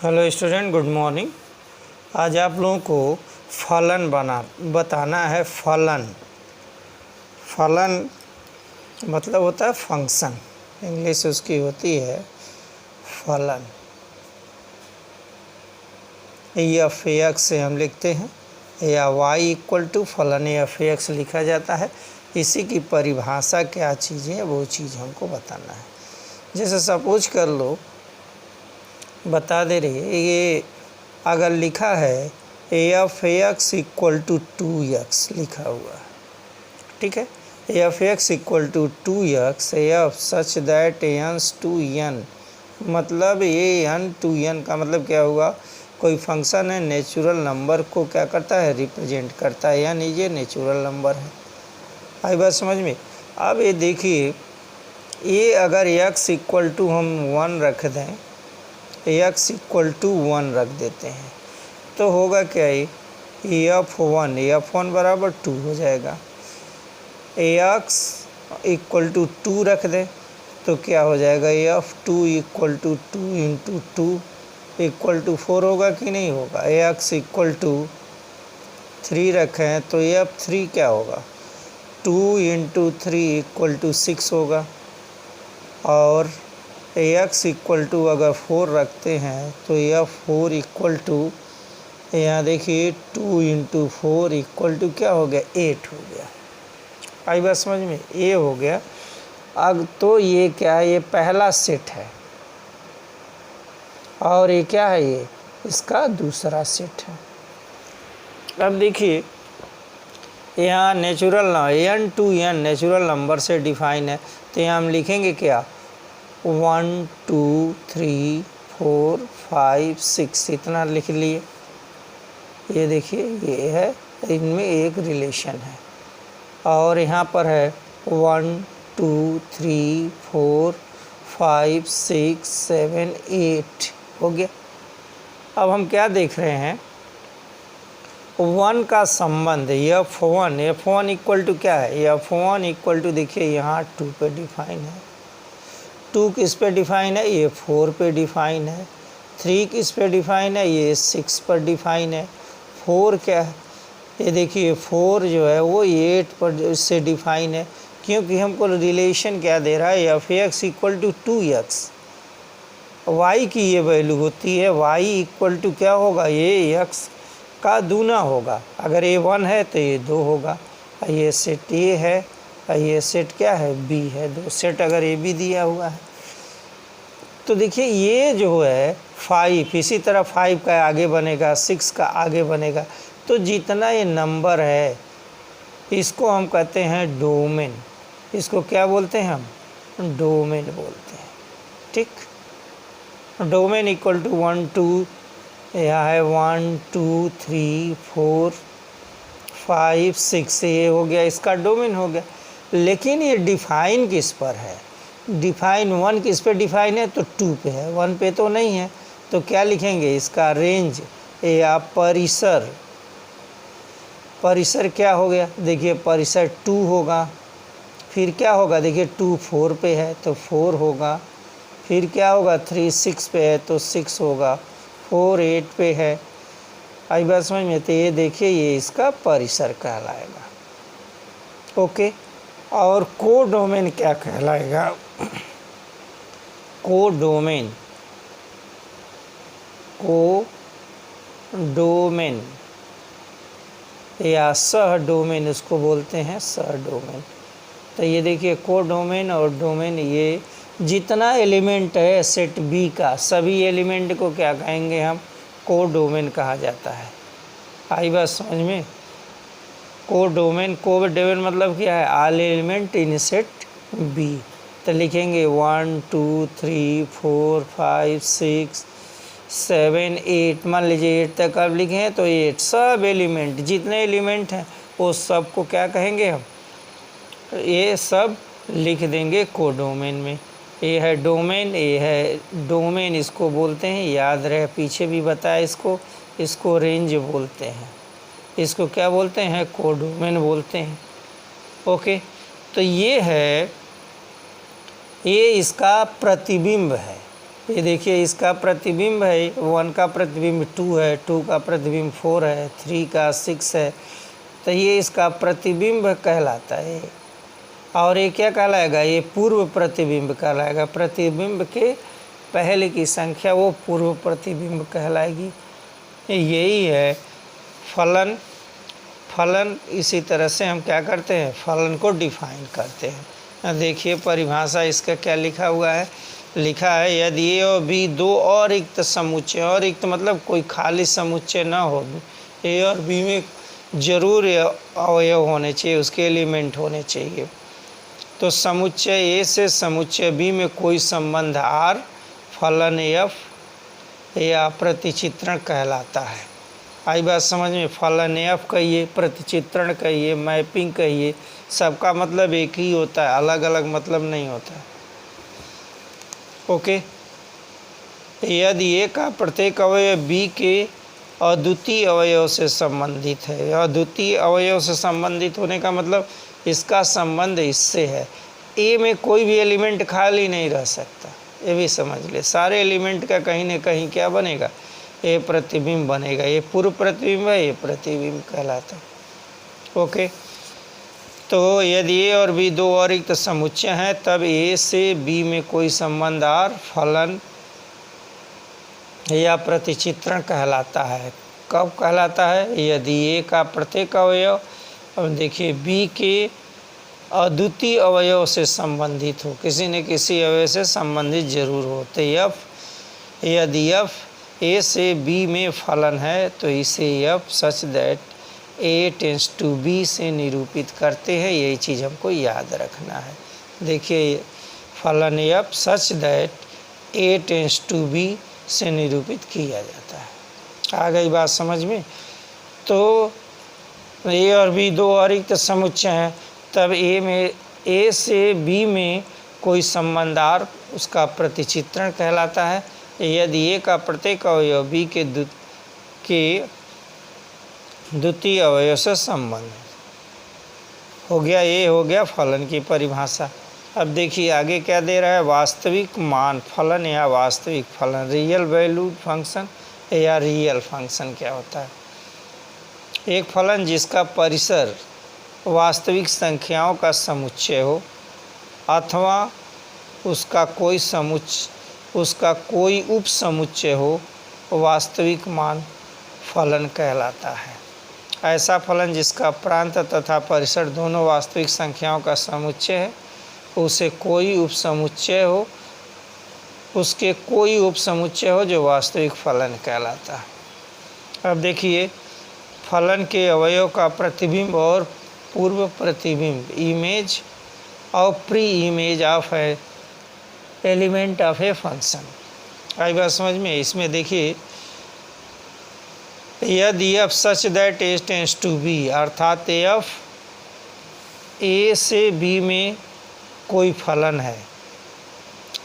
Hello student, good morning. आज आप लोगों को फलन बताना है। फलन मतलब होता है फंक्शन, इंग्लिश उसकी होती है फलन। एफ एक्स से हम लिखते हैं, या वाई इक्वल टू फलन एफ एक्स लिखा जाता है। इसी की परिभाषा क्या चीज़ है वो चीज़ हमको बताना है। जैसे सपोज कर लो, बता दे रही ये अगर लिखा है F x equal to 2x लिखा हुआ है, ठीक है। F x equal to 2x F such that ends to N, मतलब ये एन टू एन का मतलब क्या हुआ, कोई फंक्शन है नेचुरल नंबर को क्या करता है, रिप्रेजेंट करता है, यानी ये नेचुरल नंबर है। आई बात समझ में। अब ये देखिए, ये अगर x इक्वल टू हम 1 रख दें, x इक्वल टू 1 रख देते हैं तो होगा क्या, ये f1 बराबर 2 हो जाएगा। x इक्वल टू 2 रख दें तो क्या हो जाएगा, f2 equal to 2 into 2 equal to 4 होगा कि नहीं होगा। x इक्वल टू 3 रखें तो f3 क्या होगा, 2 इंटू 3 इक्वल टू 6 होगा। और x इक्वल टू अगर 4 रखते हैं तो f4 इक्वल टू, यहाँ देखिए 2 इंटू 4 इक्वल टू क्या हो गया, 8 हो गया। आई बात समझ में, ये हो गया। अब तो ये क्या है, ये पहला सेट है और ये क्या है, ये इसका दूसरा सेट है। अब देखिए यहाँ natural N to N natural number से डिफाइन है, तो यहाँ हम लिखेंगे क्या, 1 2 3 4 5 6 इतना लिख लिए। ये देखिए ये है, इनमें एक रिलेशन है। और यहाँ पर है 1 2 3 4 5 6 7 8 हो गया। अब हम क्या देख रहे हैं, 1 का संबंध f1 इक्वल टू क्या है, f1 इक्वल टू देखिए यहाँ 2 पे डिफाइन है। 2 किस पे डिफाइन है, ये 4 पे डिफाइन है। 3 किस पे डिफाइन है, ये 6 पर डिफाइन है। 4 क्या है, ये देखिए 4 जो है वो 8 पर से डिफाइन है, क्योंकि हमको रिलेशन क्या दे रहा है, F x equal to 2x। Y की ये वैल्यू होती है, y इक्वल टू क्या होगा, ये x का दूना होगा। अगर ये 1 है तो ये 2 होगा। ये सेट ए है, ये सेट क्या है, बी है। 2 सेट अगर ए बी दिया हुआ है तो देखिए ये जो है 5, इसी तरह 5 का आगे बनेगा, 6 का आगे बनेगा। तो जितना ये नंबर है इसको हम कहते हैं डोमेन। इसको क्या बोलते हैं हम, डोमेन बोलते हैं, ठीक। डोमेन इक्वल टू 1 2, यह है 1 2 3 4 5 6, ये हो गया, इसका डोमेन हो गया। लेकिन ये डिफाइन किस पर है, डिफाइन 1 किस पे डिफाइन है, तो 2 पे है, 1 पे तो नहीं है। तो क्या लिखेंगे, इसका रेंज या परिसर। परिसर क्या हो गया, देखिए परिसर 2 होगा। फिर क्या होगा, देखिए 2 4 पे है तो 4 होगा। फिर क्या होगा, 3 6 पे है तो 6 होगा। 4 8 पे है। आई बात समझ में। तो ये देखिए ये इसका परिसर कहलाएगा, ओके। और कोडोमेन क्या कहलाएगा, कोडोमेन या सह डोमेन उसको बोलते हैं, सह डोमेन। तो ये देखिए कोडोमेन और डोमेन, ये जितना एलिमेंट है सेट बी का, सभी एलिमेंट को क्या कहेंगे हम, कोडोमेन कहा जाता है। आई बात समझ में। कोडोमेन मतलब क्या है, all element in set B. तो लिखेंगे 1 2 3 4 5 6 7 8, मान लीजिए 8 तक अब लिखे हैं तो 8 सब एलिमेंट, जितने एलिमेंट हैं वो सब को क्या कहेंगे हम, ये सब लिख देंगे कोडोमेन में। ये है डोमेन, ये है डोमेन इसको बोलते हैं, याद रहे पीछे भी बताया इसको रेंज बोलते हैं, इसको क्या बोलते हैं, कोडोमेन बोलते हैं, ओके। तो ये है, ये इसका प्रतिबिंब है, ये देखिए इसका प्रतिबिंब है 1 का प्रतिबिंब 2 है, 2 का प्रतिबिंब 4 है, 3 का 6 है, तो ये इसका प्रतिबिंब कहलाता है। और ये क्या कहलाएगा, ये पूर्व प्रतिबिंब कहलाएगा। प्रतिबिंब के पहले की संख्या वो पूर्व प्रतिबिंब कहलाएगी। यही है फलन। फलन इसी तरह से हम क्या करते हैं, फलन को डिफाइन करते हैं। देखिए परिभाषा इसका क्या लिखा हुआ है, लिखा है यदि ए और बी दो अरिक्त समुच्चय, अरिक्त मतलब कोई खाली समुच्चय ना हो, ए और बी में जरूर अवयव होने चाहिए, उसके एलिमेंट होने चाहिए। तो समुच्चय ए से समुच्चय बी में कोई संबंध आर फलन एफ या प्रतिचित्रण कहलाता है। आई बात समझ में, फलन एफ कहिए, प्रतिचित्रण कहिए, मैपिंग कहिए, सबका मतलब एक ही होता है, अलग अलग मतलब नहीं होता है। ओके। यदि ए का प्रत्येक अवयव बी के अद्वितीय अवयव से संबंधित है, अद्वितीय अवयव से संबंधित होने का मतलब इसका संबंध इससे है। ए में कोई भी एलिमेंट खाली नहीं रह सकता, ये भी समझ ले। सारे एलिमेंट का कहीं ना कहीं क्या बनेगा, ये प्रतिबिंब बनेगा। ये पूर्व प्रतिबिंब है, ये प्रतिबिंब कहलाता है। ओके। तो यदि ए और बी दो अरिक्त समुच्चय हैं तब ए से बी में कोई संबंध आर फलन या प्रतिचित्रण कहलाता है। कब कहलाता है, यदि ए का प्रत्येक अवयव, अब देखिए बी के अद्वितीय अवयव से संबंधित हो, किसी न किसी अवयव से संबंधित जरूर हो। तो एफ, यदि एफ ए से बी में फलन है तो इसे F such that A tends to B से निरूपित करते हैं। यही चीज़ हमको याद रखना है। देखिए फलन F such that A tends to B से निरूपित किया जाता है। आ गई बात समझ में। तो ए और बी दो अरिक्त समुच्चय हैं तब ए से बी में कोई संबंध आर उसका प्रतिचित्रण कहलाता है। यदि ए का प्रत्येक अवयव बी के द्वितीय अवयव से संबंध हो गया। ये हो गया फलन की परिभाषा। अब देखिए आगे क्या दे रहा है, वास्तविक मान फलन या वास्तविक फलन, रियल वैल्यू फंक्शन या रियल फंक्शन क्या होता है। एक फलन जिसका परिसर वास्तविक संख्याओं का समुच्चय हो अथवा उसका कोई उप समुच्चय हो, वास्तविक मान फलन कहलाता है। ऐसा फलन जिसका प्रांत तथा परिसर दोनों वास्तविक संख्याओं का समुच्चय है, उसे कोई उप समुच्चय हो, उसके कोई उप समुच्चय हो जो वास्तविक फलन कहलाता है। अब देखिए फलन के अवयव का प्रतिबिंब और पूर्व प्रतिबिंब, इमेज और प्री इमेज ऑफ है एलिमेंट ऑफ ए फंक्शन। आई बात समझ में। इसमें देखिए यदि F such that A tends to B, अर्थात एफ ए से बी में कोई फलन है,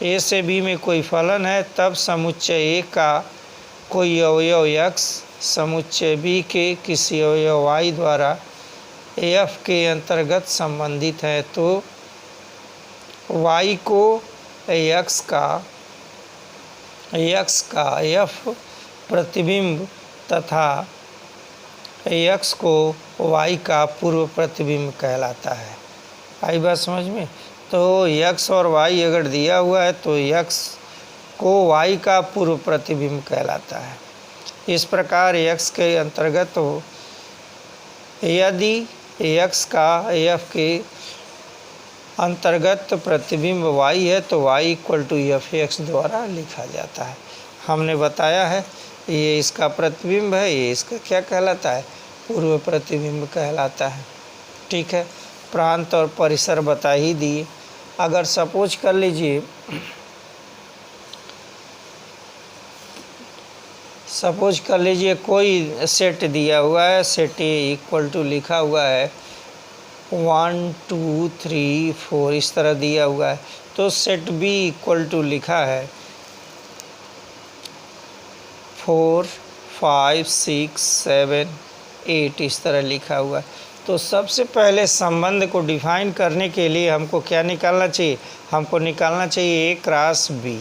ए से बी में कोई फलन है, तब समुच्चय ए का कोई अवयव एक्स समुच्चय बी के किसी अवयव वाई द्वारा एफ के अंतर्गत संबंधित है, तो वाई को एक्स का एफ प्रतिबिंब तथा एक्स को वाई का पूर्व प्रतिबिंब कहलाता है। आई बात समझ में। तो एक्स और वाई अगर दिया हुआ है तो एक्स को वाई का पूर्व प्रतिबिंब कहलाता है। इस प्रकार एक्स के अंतर्गत हो, यदि एक्स का एफ के अंतर्गत प्रतिबिंब वाई है तो y equal to F X द्वारा लिखा जाता है। हमने बताया है ये इसका प्रतिबिंब है, ये इसका क्या कहलाता है, पूर्व प्रतिबिंब कहलाता है। ठीक है, प्रांत और परिसर बता ही दिए। अगर सपोज कर लीजिए, कोई सेट दिया हुआ है, सेट ए इक्वल टू लिखा हुआ है 1 2 3 4 इस तरह दिया हुआ है, तो सेट बी इक्वल टू लिखा है 4 5 6 7 8 इस तरह लिखा हुआ है। तो सबसे पहले संबंध को डिफाइन करने के लिए हमको क्या निकालना चाहिए, हमको निकालना चाहिए ए क्रॉस बी।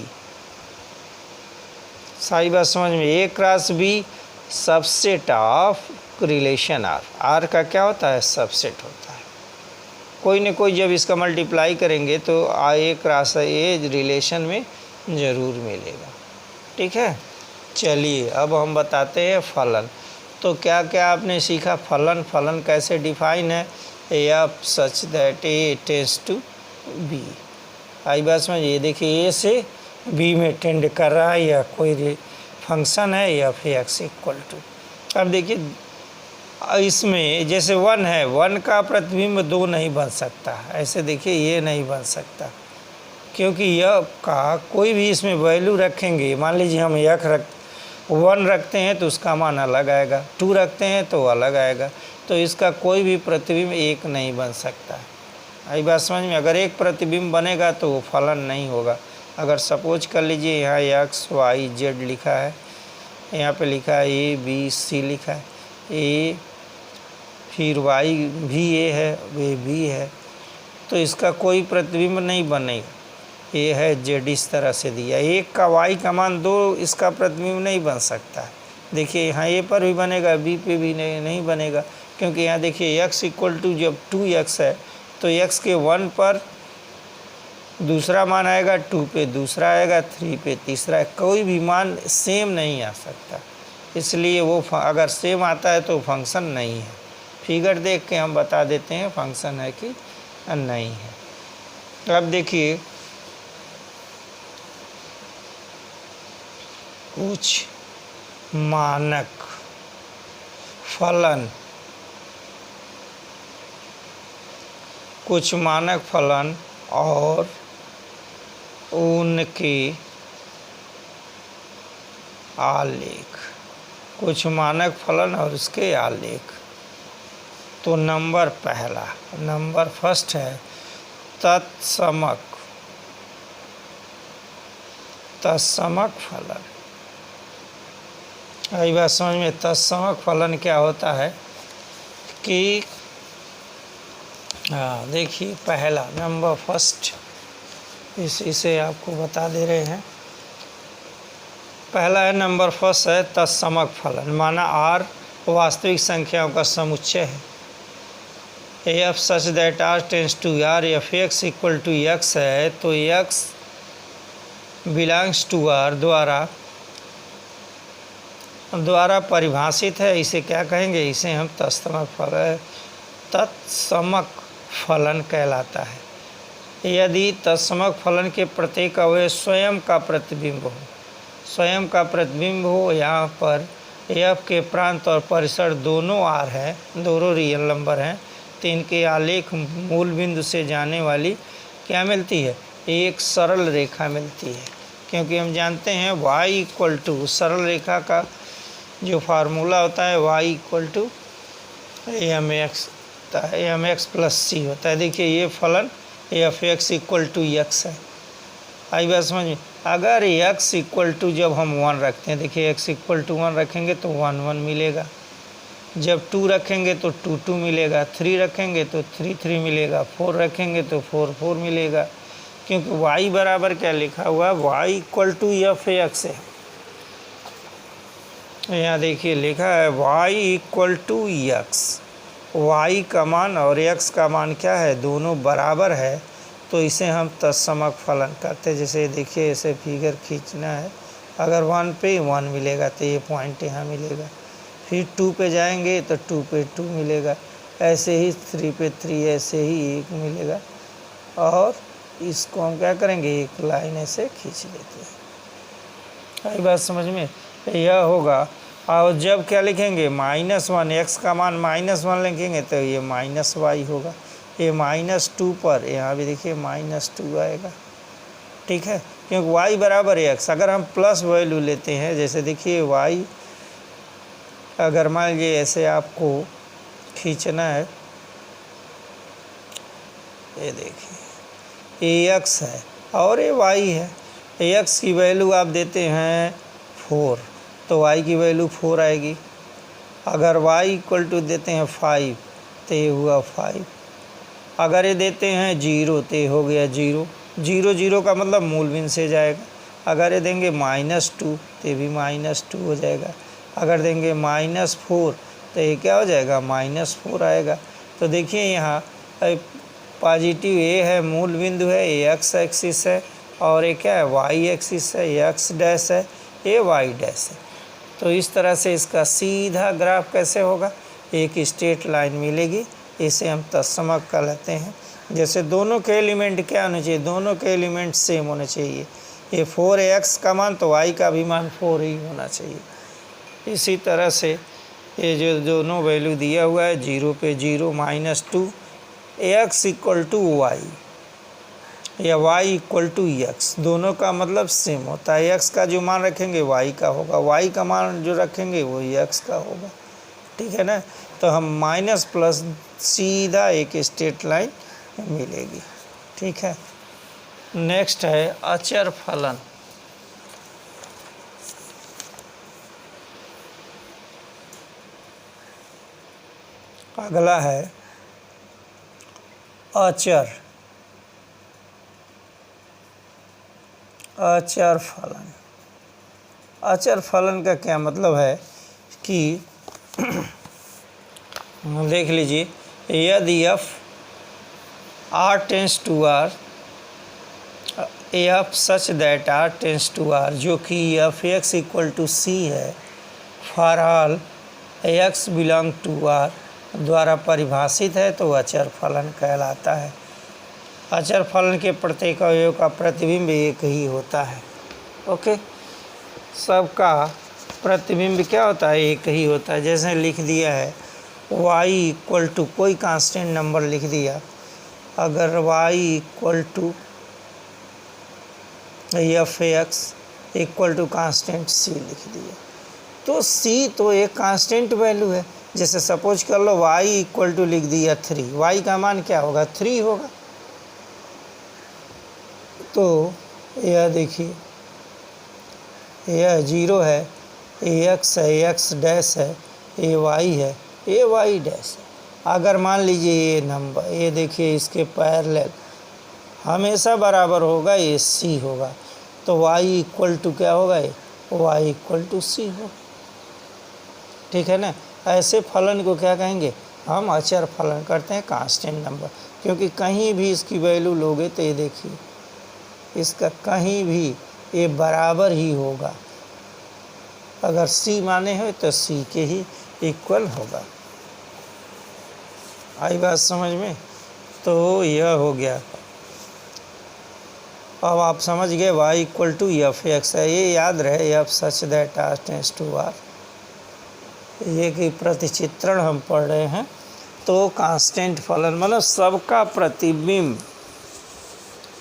सारी बात समझ में। A cross B subset of relation R, R का क्या होता है, सबसेट होता है। कोई न कोई जब इसका मल्टीप्लाई करेंगे तो ए क्रॉस ए रिलेशन में ज़रूर मिलेगा। ठीक है, चलिए अब हम बताते हैं फलन। तो क्या क्या आपने सीखा, फलन, फलन कैसे डिफाइन है, F such that A tends to be. आई बात समझ, ये देखिए ए से बी में टेंड कर रहा है या कोई फंक्शन है या फिर एक्स इक्वल टू। अब देखिए इसमें जैसे 1 है, 1 का प्रतिबिंब 2 नहीं बन सकता, ऐसे देखिए ये नहीं बन सकता, क्योंकि यह का कोई भी इसमें वैल्यू रखेंगे, मान लीजिए हम 1 रखते हैं तो उसका मान अलग आएगा, 2 रखते हैं तो अलग आएगा, तो इसका कोई भी प्रतिबिंब 1 नहीं बन सकता। आई बात समझ में। अगर एक प्रतिबिंब बनेगा तो वो फलन नहीं होगा। अगर सपोज कर लीजिए यहाँ एक्स वाई जेड लिखा है, यहाँ पे लिखा है ए बी सी लिखा है, ए फिर वाई भी ए है, वे बी है, तो इसका कोई प्रतिबिंब नहीं बनेगा। ए है जेड इस तरह से दिया, एक का वाई का मान 2, इसका प्रतिबिंब नहीं बन सकता है। देखिए यहाँ ए पर भी बनेगा, बी पे भी नहीं बनेगा, क्योंकि यहाँ देखिए एक्स इक्वल टू जब 2x है तो x के 1 पर दूसरा मान आएगा, 2 पे दूसरा आएगा, 3 पे तीसरा, कोई भी मान सेम नहीं आ सकता। इसलिए वो अगर सेम आता है तो फंक्शन नहीं है। फिगर देख के हम बता देते हैं फंक्शन है कि नहीं है। अब देखिए कुछ मानक फलन, कुछ मानक फलन और उनके आलेख, कुछ मानक फलन और उसके आलेख। तो नंबर पहला, नंबर फर्स्ट है तत्समक, तत्समक फलन। आई बात समझ में। तत्समक फलन क्या होता है कि देखिए पहला नंबर फर्स्ट, इसे आपको बता दे रहे हैं। पहला है नंबर फर्स्ट है तत्समक फलन, माना आर वास्तविक संख्याओं का समुच्चय है। F such that R tends to R, f x equal to x है, तो एक्स बिलोंग्स टू आर द्वारा परिभाषित है। इसे क्या कहेंगे, इसे हम तत्समक फलन कहलाता है। यदि तत्समक फलन के प्रत्येक अवयव स्वयं का प्रतिबिंब हो, स्वयं का प्रतिबिंब हो, यहाँ पर एफ के प्रांत और परिसर दोनों आर हैं, दोनों रियल नंबर हैं, तो इनके आलेख मूल बिंदु से जाने वाली क्या मिलती है, एक सरल रेखा मिलती है। क्योंकि हम जानते हैं y इक्वल टू, सरल रेखा का जो फार्मूला होता है y equal to M X plus C होता है। देखिए ये फलन F x equal to x है। आई बात समझ में। अगर x इक्वल टू जब हम 1 रखते हैं, देखिए x इक्वल टू 1 रखेंगे तो 1 1 मिलेगा, जब 2 रखेंगे तो 2 2 मिलेगा, 3 रखेंगे तो 3 3 मिलेगा, 4 रखेंगे तो 4 4 मिलेगा, क्योंकि y बराबर क्या लिखा हुआ है, y equal to F x है। यहाँ देखिए लिखा है y equal to x, y का मान और x का मान क्या है, दोनों बराबर है, तो इसे हम तत्समक फलन करते हैं। जैसे देखिए ऐसे फिगर खींचना है, अगर 1 पे 1 मिलेगा तो ये पॉइंट यहाँ मिलेगा, फिर 2 पे जाएंगे तो 2 पे 2 मिलेगा, ऐसे ही 3 पे 3, ऐसे ही 1 मिलेगा, और इसको हम क्या करेंगे, एक लाइन ऐसे खींच लेते हैं। आई बात समझ में। यह होगा, और जब क्या लिखेंगे -1, x का मान -1 लिखेंगे तो ये -y होगा, ये -2 पर यहाँ भी देखिए -2 आएगा। ठीक है, क्योंकि y बराबर है x। अगर हम प्लस वैल्यू लेते हैं, जैसे देखिए y अगर मान लीजिए ऐसे आपको खींचना है, ये देखिए ये x है और ये y है, x की वैल्यू आप देते हैं 4 तो y की वैल्यू 4 आएगी। अगर y इक्वल टू देते हैं 5 तो ये हुआ 5, अगर ये देते हैं 0 तो ये हो गया 0। 0 0 का मतलब मूल बिंदु से जाएगा, अगर ये देंगे -2 तो ये भी -2 हो जाएगा। अगर देंगे -4 तो ये क्या हो जाएगा, -4 आएगा। तो देखिए यहाँ पॉजिटिव ए है, मूल बिंदु है, ये एक्स एक्सिस है, और ये क्या है, वाई एक्सिस है, ये एक्स डैश है, ये वाई डैश है। तो इस तरह से इसका सीधा ग्राफ कैसे होगा, एक स्ट्रेट लाइन मिलेगी, इसे हम तत्समक कहते हैं। जैसे दोनों के एलिमेंट क्या होने चाहिए, दोनों के एलिमेंट सेम होने चाहिए। ये 4x का मान तो y का भी मान 4 ही होना चाहिए। इसी तरह से ये जो दोनों वैल्यू दिया हुआ है 0 पे 0 -2 x इक्वल टू वाई या y इक्वल टू एक्स, दोनों का मतलब सेम होता है। x का जो मान रखेंगे y का होगा, y का मान जो रखेंगे वो x का होगा, ठीक है ना। तो हम माइनस प्लस सीधा एक स्ट्रेट लाइन मिलेगी, ठीक है। नेक्स्ट है अचर फलन। अगला है अचर फलन। अचर फलन का क्या मतलब है कि देख लीजिए, यदि f r tends to r, f such that r tends to r, जो कि f x equal to c है, for all x belong to r द्वारा परिभाषित है, तो अचर फलन कहलाता है। अचर फलन के प्रत्येक अवयव का प्रतिबिंब एक ही होता है। ओके, सबका प्रतिबिंब क्या होता है, एक ही होता है। जैसे लिख दिया है y इक्वल टू कोई कांस्टेंट नंबर लिख दिया, अगर y equal to F x equal to constant c लिख दिया, तो c तो एक कांस्टेंट वैल्यू है। जैसे सपोज कर लो y इक्वल टू लिख दिया 3, y का मान क्या होगा, 3 होगा। तो यह देखिए, यह 0 है, ये x है, ये x डैश है, ये y है, ये y डैश है। अगर मान लीजिए ये नंबर, ये देखिए इसके पैरेलल हमेशा बराबर होगा, ये c होगा, तो y इक्वल टू क्या होगा, y इक्वल टू c होगा, ठीक है ना। ऐसे फलन को क्या कहेंगे, हम अचर फलन करते हैं, कांस्टेंट नंबर, क्योंकि कहीं भी इसकी वैल्यू लोगे तो ये देखिए इसका कहीं भी ये बराबर ही होगा। अगर c माने हो तो c के ही इक्वल होगा। आई बात समझ में। तो यह हो गया। अब आप समझ गए y equal to F x है, ये याद रहे, f such that r tends to r, ये कि प्रतिचित्रण हम पढ़ रहे हैं। तो कांस्टेंट फलन मतलब सबका प्रतिबिंब,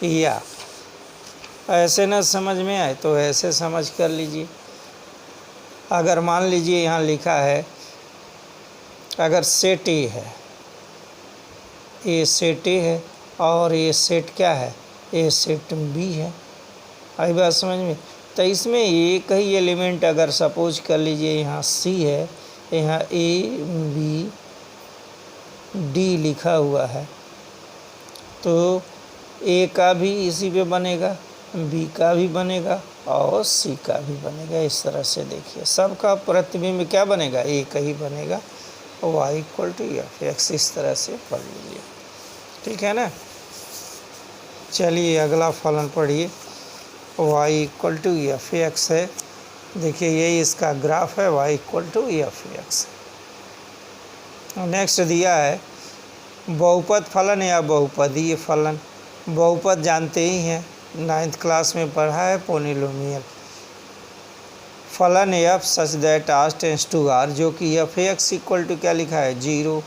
या ऐसे न समझ में आए तो ऐसे समझ कर लीजिए। अगर मान लीजिए यहाँ लिखा है, अगर सेट ए है, ये सेट ए है, और ये सेट क्या है, ये सेट बी है। आई बात समझ में। तो इसमें एक ही एलिमेंट अगर सपोज कर लीजिए यहाँ सी है, यहाँ ए बी डी लिखा हुआ है, तो ए का भी इसी पे बनेगा, बी का भी बनेगा और सी का भी बनेगा। इस तरह से देखिए सबका प्रतिबिंब क्या बनेगा, एक ही बनेगा, y equal to F x. इस तरह से पढ़ लीजिए, ठीक है ना। चलिए अगला फलन पढ़िए, y equal to F x है। देखिए यही इसका ग्राफ है, y equal to F x. Next दिया है बहुपद फलन या बहुपदीय फलन। बहुपद जानते ही हैं, 9th क्लास में पढ़ा है, पोलिनोमियल फलन F such that r tends to r, जो कि एफ एक्स इक्वल टू क्या लिखा है, 0।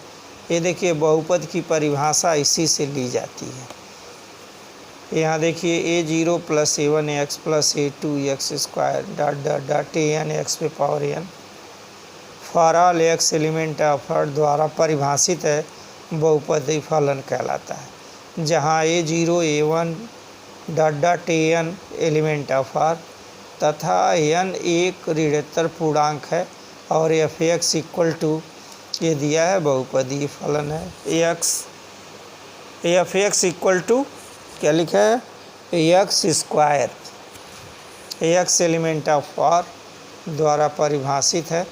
ये देखिए बहुपद की परिभाषा इसी से ली जाती है। यहाँ देखिए a0 plus a1x plus a2x square dot dot dot an x पे power n for all x element of r द्वारा परिभाषित है, बहुपदी फलन कहलाता है। जहाँ a0 a1 dot dot an element of r तथा n एक ऋणोत्तर पूर्णांक है, और एफ एक्स इक्वल टू ये दिया है बहुपदी फलन है, एफ एक्स इक्वल टू क्या लिखा है, x square x element of R द्वारा परिभाषित है।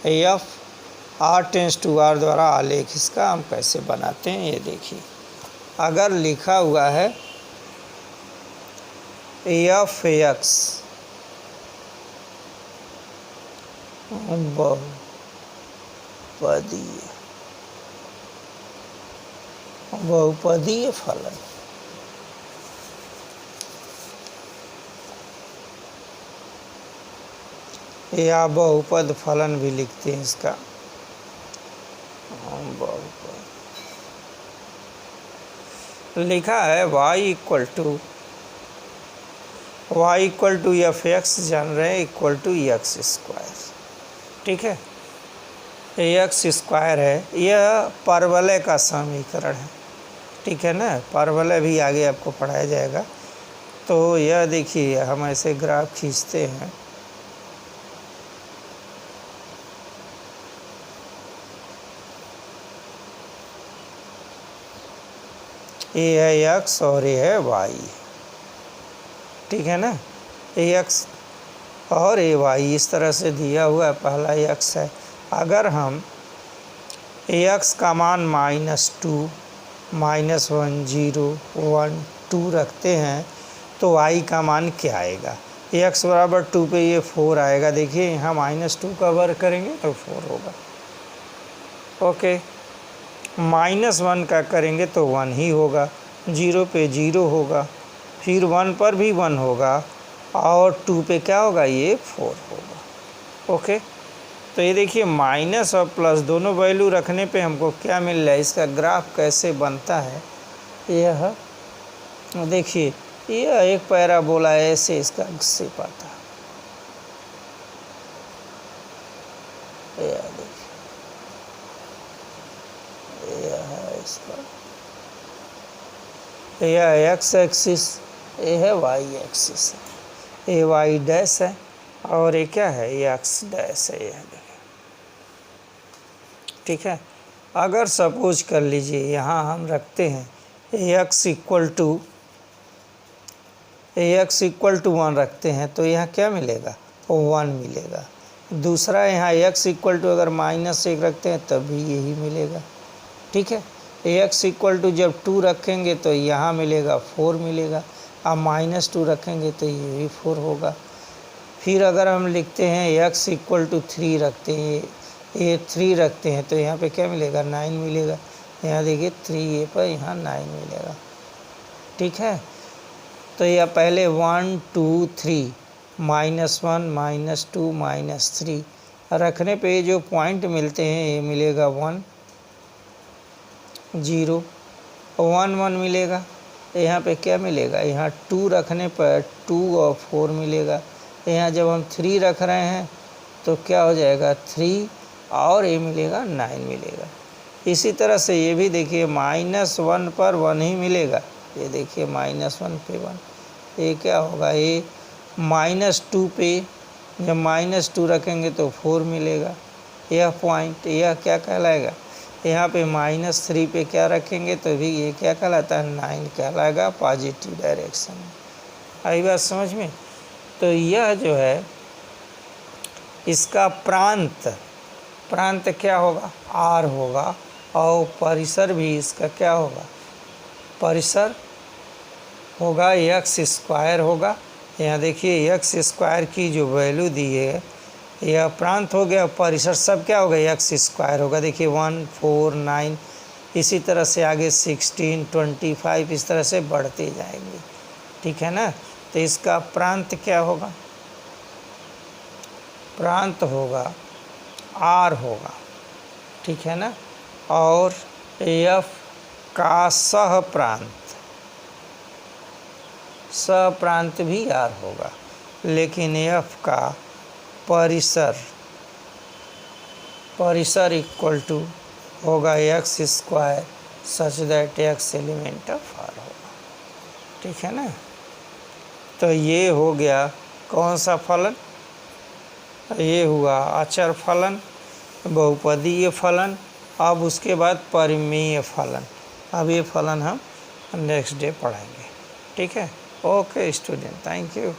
F R tends to R द्वारा आलेख इसका हम कैसे बनाते हैं ये देखिए। अगर लिखा हुआ है एफ एक्स बहुपदीय फलन, या बहुपद फलन भी लिखते हैं इसका, लिखा है y equal to F x जान रहे हैं इक्वल टू एक्स स्क्वायर। ठीक है, एक्स स्क्वायर है, यह परवलय का समीकरण है। ठीक है ना, परवलय भी आगे आपको पढ़ाया जाएगा। तो यह देखिए हम ऐसे ग्राफ खींचते हैं, ये है एक्स और ये है वाई। ठीक है ना, ए एक्स और ए वाई इस तरह से दिया हुआ है। पहला एक्स है, अगर हम एक्स का मान -2, -1, 0, 1, 2 रखते हैं तो वाई का मान क्या आएगा? एक्स बराबर 2 पे ये 4 आएगा। देखिए यहाँ -2 का वर्ग करेंगे तो 4 होगा। ओके, -1 का करेंगे तो 1 ही होगा, 0 पे 0 होगा, फिर 1 पर भी 1 होगा और 2 पे क्या होगा? ये 4 होगा। ओके, तो ये देखिए माइनस और प्लस दोनों वैल्यू रखने पे हमको क्या मिल रहा है? इसका ग्राफ कैसे बनता है यह देखिए, यह एक पैराबोला ऐसे इसका शेप आता है। यह एक्स एक्सिस, ये है वाई एक्सिस, ये वाई डैश है और ये क्या है? ये एक्स डैश है। यह देखिए, ठीक है। अगर सपोज कर लीजिए यहाँ हम रखते हैं एक्स इक्वल टू 1 रखते हैं तो यहाँ क्या मिलेगा? 1 मिलेगा। दूसरा यहाँ एक्स इक्वल टू अगर -1 रखते हैं तब भी यही मिलेगा। ठीक है, एक्स इक्वल टू जब 2 रखेंगे तो यहाँ मिलेगा 4 मिलेगा, अब -2 रखेंगे तो ये भी 4 होगा। फिर अगर हम लिखते हैं एक्स इक्वल टू 3 रखते हैं, ये 3 रखते हैं तो यहाँ पे क्या मिलेगा? 9 मिलेगा। यहाँ देखिए 3 ये पर यहाँ 9 मिलेगा। ठीक है, तो यह पहले 1 2 3 -1 -2 -3 रखने पे जो पॉइंट मिलते हैं ये मिलेगा 1 0 1 1 मिलेगा। यहाँ पे क्या मिलेगा? यहाँ 2 रखने पर 2 और 4 मिलेगा। यहाँ जब हम 3 रख रहे हैं तो क्या हो जाएगा? 3 और ये मिलेगा 9 मिलेगा। इसी तरह से ये भी देखिए -1 पर 1 ही मिलेगा। ये देखिए -1 पे 1, ये क्या होगा? ये -2 पे जब -2 रखेंगे तो 4 मिलेगा। यह पॉइंट यह क्या कहलाएगा? यहाँ पे -3 पे क्या रखेंगे तो भी ये क्या कहलाता है? 9 कहलाएगा, पॉजिटिव डायरेक्शन में। आई बात समझ में? तो यह जो है इसका प्रांत क्या होगा? आर होगा, और परिसर भी इसका क्या होगा? परिसर होगा एक्स स्क्वायर होगा। यहाँ देखिए एक्स स्क्वायर की जो वैल्यू दी है यह प्रांत हो गया, परिसर सब क्या होगा? एक्स स्क्वायर होगा। देखिए 1 4 9 इसी तरह से आगे 16 25 इस तरह से बढ़ते जाएंगे। ठीक है ना, तो इसका प्रांत क्या होगा? प्रांत होगा आर होगा। ठीक है ना, और एफ का सहप्रांत भी आर होगा, लेकिन एफ का परिसर इक्वल टू होगा x square such that x element of R होगा। ठीक है ना, तो ये हो गया कौन सा फलन? ये हुआ अचर फलन, बहुपदीय फलन। अब उसके बाद परिमेय फलन। अब ये फलन हम नेक्स्ट डे पढ़ेंगे। ठीक है, ओके स्टूडेंट, थैंक यू।